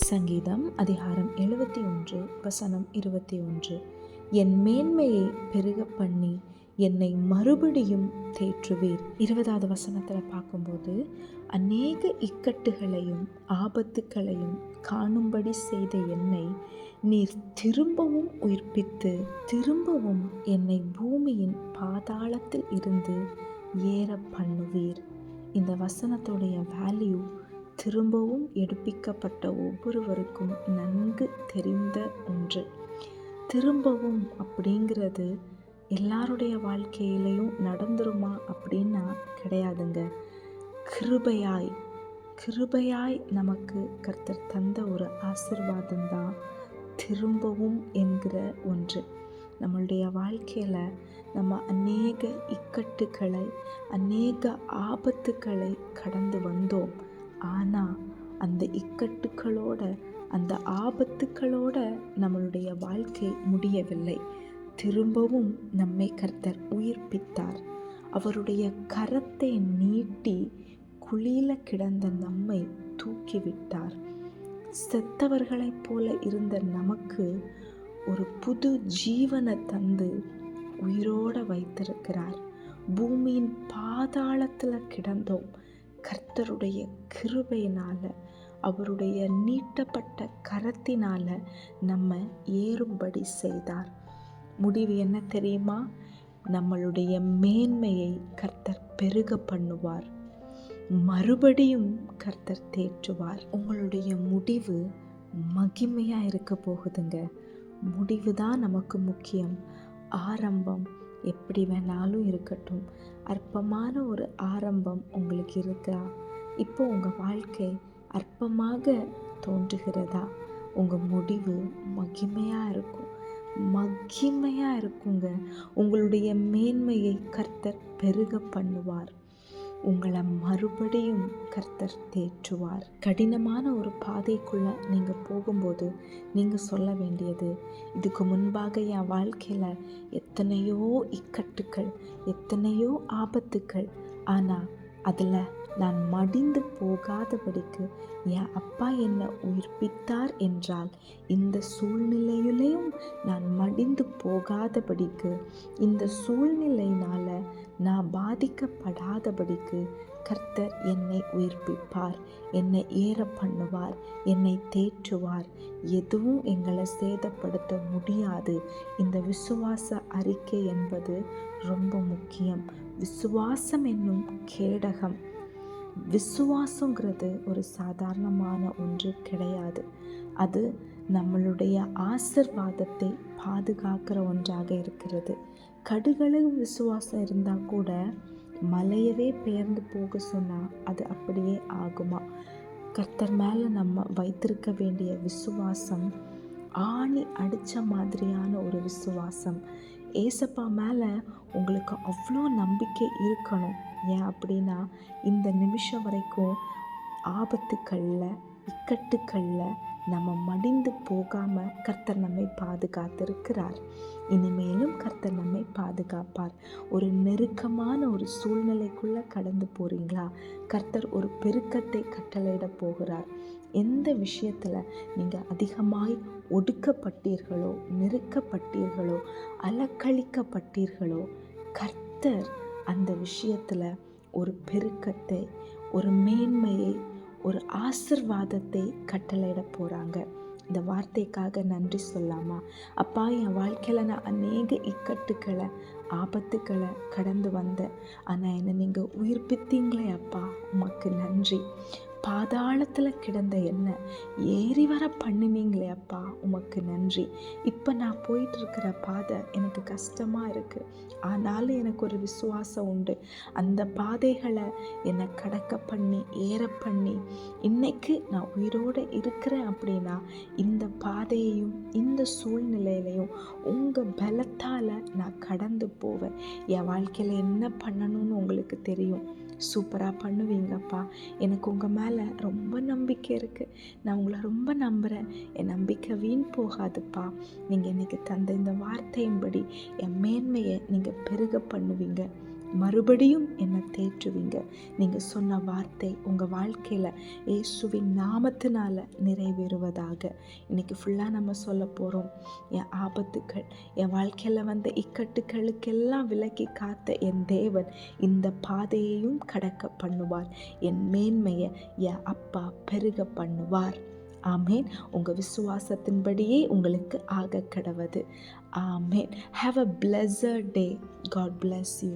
சங்கீதம் அதிகாரம் 71 வசனம் 21. என் மேன்மையை பெருக பண்ணி என்னை மறுபடியும் தேற்றுவீர். 20வது வசனத்தில் பார்க்கும்போது, அநேக இக்கட்டுகளையும் ஆபத்துக்களையும் காணும்படி செய்த என்னை நீர் திரும்பவும் உயிர்ப்பித்து திரும்பவும் என்னை பூமியின் பாதாளத்தில் இருந்து ஏற பண்ணுவீர். இந்த வசனத்துடைய வேல்யூ திரும்பவும் எடுப்பிக்கப்பட்ட ஒவ்வொருவருக்கும் நன்கு தெரிந்த ஒன்று. திரும்பவும் அப்படிங்கிறது எல்லாருடைய வாழ்க்கையிலையும் நடந்துருமா அப்படின்னா கிடையாதுங்க. கிருபையாய் நமக்கு கர்த்தர் தந்த ஒரு ஆசீர்வாதம் தான் திரும்பவும் என்கிற ஒன்று. நம்மளுடைய வாழ்க்கையில் நம்ம அநேக இக்கட்டுகளை அநேக ஆபத்துக்களை கடந்து வந்தோம். ஆனால் அந்த இக்கட்டுகளோட அந்த ஆபத்துக்களோட நம்மளுடைய வாழ்க்கை முடியவில்லை. திரும்பவும் நம்மை கர்த்தர் உயிர்ப்பித்தார். அவருடைய கரத்தை நீட்டி குழியில கிடந்த நம்மை தூக்கிவிட்டார். செத்தவர்களைப் போல இருந்த நமக்கு ஒரு புது ஜீவனை தந்து உயிரோட வைத்திருக்கிறார். பூமியின் பாதாளத்தில் கிடந்தோம். கர்த்தருடைய கிருபையினால அவருடைய நீட்டப்பட்ட கரத்தினால நம்ம ஏறும்படி செய்தார். முடிவு என்ன தெரியுமா? நம்மளுடைய மேன்மையை கர்த்தர் பெருக பண்ணுவார். மறுபடியும் கர்த்தர் தேற்றுவார். உங்களுடைய முடிவு மகிமையா இருக்க போகுதுங்க. முடிவு தான் நமக்கு முக்கியம். ஆரம்பம் எப்படி வேணாலும் இருக்கட்டும். அற்பமான ஒரு ஆரம்பம் உங்களுக்கு இருக்கா? இப்போ உங்கள் வாழ்க்கை அற்பமாக தோன்றுகிறதா? உங்கள் முடிவு மகிமையாக இருக்குங்க. உங்களுடைய மேன்மையை கர்த்தர் பெருக பண்ணுவார். உங்களை மறுபடியும் கர்த்தர் தேற்றுவார். கடினமான ஒரு பாதைக்குள்ளே நீங்கள் போகும்போது நீங்கள் சொல்ல வேண்டியது, இதுக்கு முன்பாக என் வாழ்க்கையில் எத்தனையோ இக்கட்டுக்கள், எத்தனையோ ஆபத்துக்கள், ஆனால் அதில் நான் மடிந்து போகாதபடிக்கு என் அப்பா என்னை உயிர்ப்பித்தார் என்றால், இந்த சூழ்நிலையிலையும் நான் மடிந்து போகாதபடிக்கு, இந்த சூழ்நிலையினால் நான் பாதிக்கப்படாதபடிக்கு கர்த்தர் என்னை உயிர்ப்பிப்பார், என்னை ஏற பண்ணுவார், என்னை தேற்றுவார். எதுவும் எங்களை சேதப்படுத்த முடியாது. இந்த விசுவாச அறிக்கை என்பது ரொம்ப முக்கியம். விசுவாசம் என்னும் கேடகம். விசுவாசங்கிறது ஒரு சாதாரணமான ஒன்று கிடையாது. அது நம்மளுடைய ஆசீர்வாதத்தை பாதுகாக்கிற ஒன்றாக இருக்கிறது. கடுகளவு விசுவாசம் இருந்தால் கூட மலையவே பெயர்ந்து போக சொன்னால் அது அப்படியே ஆகுமா? கர்த்தர் மேலே நம்ம வைத்திருக்க வேண்டிய விசுவாசம் ஆணி அடித்த மாதிரியான ஒரு விசுவாசம். ஏசப்பா மேலே உங்களுக்கு அவ்வளோ நம்பிக்கை இருக்கணும். ஏன் அப்படின்னா, இந்த நிமிஷம் வரைக்கும் ஆபத்துக்களில் இக்கட்டுக்களில் நம்ம மடிந்து போகாமல் கர்த்தர் நம்மை பாதுகாத்திருக்கிறார். இனிமேலும் கர்த்தர் நம்மை பாதுகாப்பார். ஒரு நெருக்கமான ஒரு சூழ்நிலைக்குள்ளே கடந்து போகிறீங்களா? கர்த்தர் ஒரு பெருக்கத்தை கட்டளையிட போகிறார். எந்த விஷயத்தில் நீங்கள் அதிகமாய் ஒடுக்கப்பட்டீர்களோ, நெருக்கப்பட்டீர்களோ, அலக்களிக்கப்பட்டீர்களோ, கர்த்தர் அந்த விஷயத்தில் ஒரு பெருக்கத்தை, ஒரு மேன்மையை, ஒரு ஆசீர்வாதத்தை கட்டளையிட போகிறாங்க. இந்த வார்த்தைக்காக நன்றி சொல்லாமா? அப்பா, என் வாழ்க்கையில் நான் அநேக இக்கட்டுக்களை ஆபத்துக்களை கடந்து வந்தேன். ஆனால் என்னை நீங்கள் உயிர்ப்பித்தீங்களே அப்பா, உமக்கு நன்றி. பாதாளத்தில் கிடந்த என்ன ஏறி வர பண்ணினீங்களே அப்பா, உமக்கு நன்றி. இப்போ நான் போயிட்டுருக்கிற பாதை எனக்கு கஷ்டமாக இருக்குது. ஆனாலும் எனக்கு ஒரு விசுவாசம் உண்டு. அந்த பாதைகளை என்னை கடக்க பண்ணி ஏற பண்ணி இன்னைக்கு நான் உயிரோடு இருக்கிறேன் அப்படின்னா, இந்த பாதையையும் இந்த சூழ்நிலையிலையும் உங்கள் பலத்தால் நான் கடந்து போவேன். என் வாழ்க்கையில் என்ன பண்ணணும்னு உங்களுக்கு தெரியும். சூப்பராக பண்ணுவீங்கப்பா. எனக்கு உங்கள் மேலே ரொம்ப நம்பிக்கை இருக்குது. நான் உங்களை ரொம்ப நம்புகிறேன். என் நம்பிக்கை வீண் போகாதுப்பா. நீங்கள் எனக்கு தந்த இந்த வார்த்தையின்படி என் மேன்மையை நீங்கள் பெருக பண்ணுவீங்க. மறுபடியும் என்னை தேற்றுவீங்க. நீங்கள் சொன்ன வார்த்தை உங்கள் வாழ்க்கையில் இயேசுவின் நாமத்தினால் நிறைவேறுவதாக. இன்றைக்கி ஃபுல்லாக நம்ம சொல்ல போகிறோம், என் ஆபத்துக்கள், என் வாழ்க்கையில் வந்த இக்கட்டுகளுக்கெல்லாம் விலக்கி காத்த என் தேவன் இந்த பாதையையும் கடக்க பண்ணுவார். என் மேன்மையை என் அப்பா பெருக பண்ணுவார். ஆமேன். உங்கள் விசுவாசத்தின்படியே உங்களுக்கு ஆக கடவது. ஆமேன். Have a blessed day. God bless you.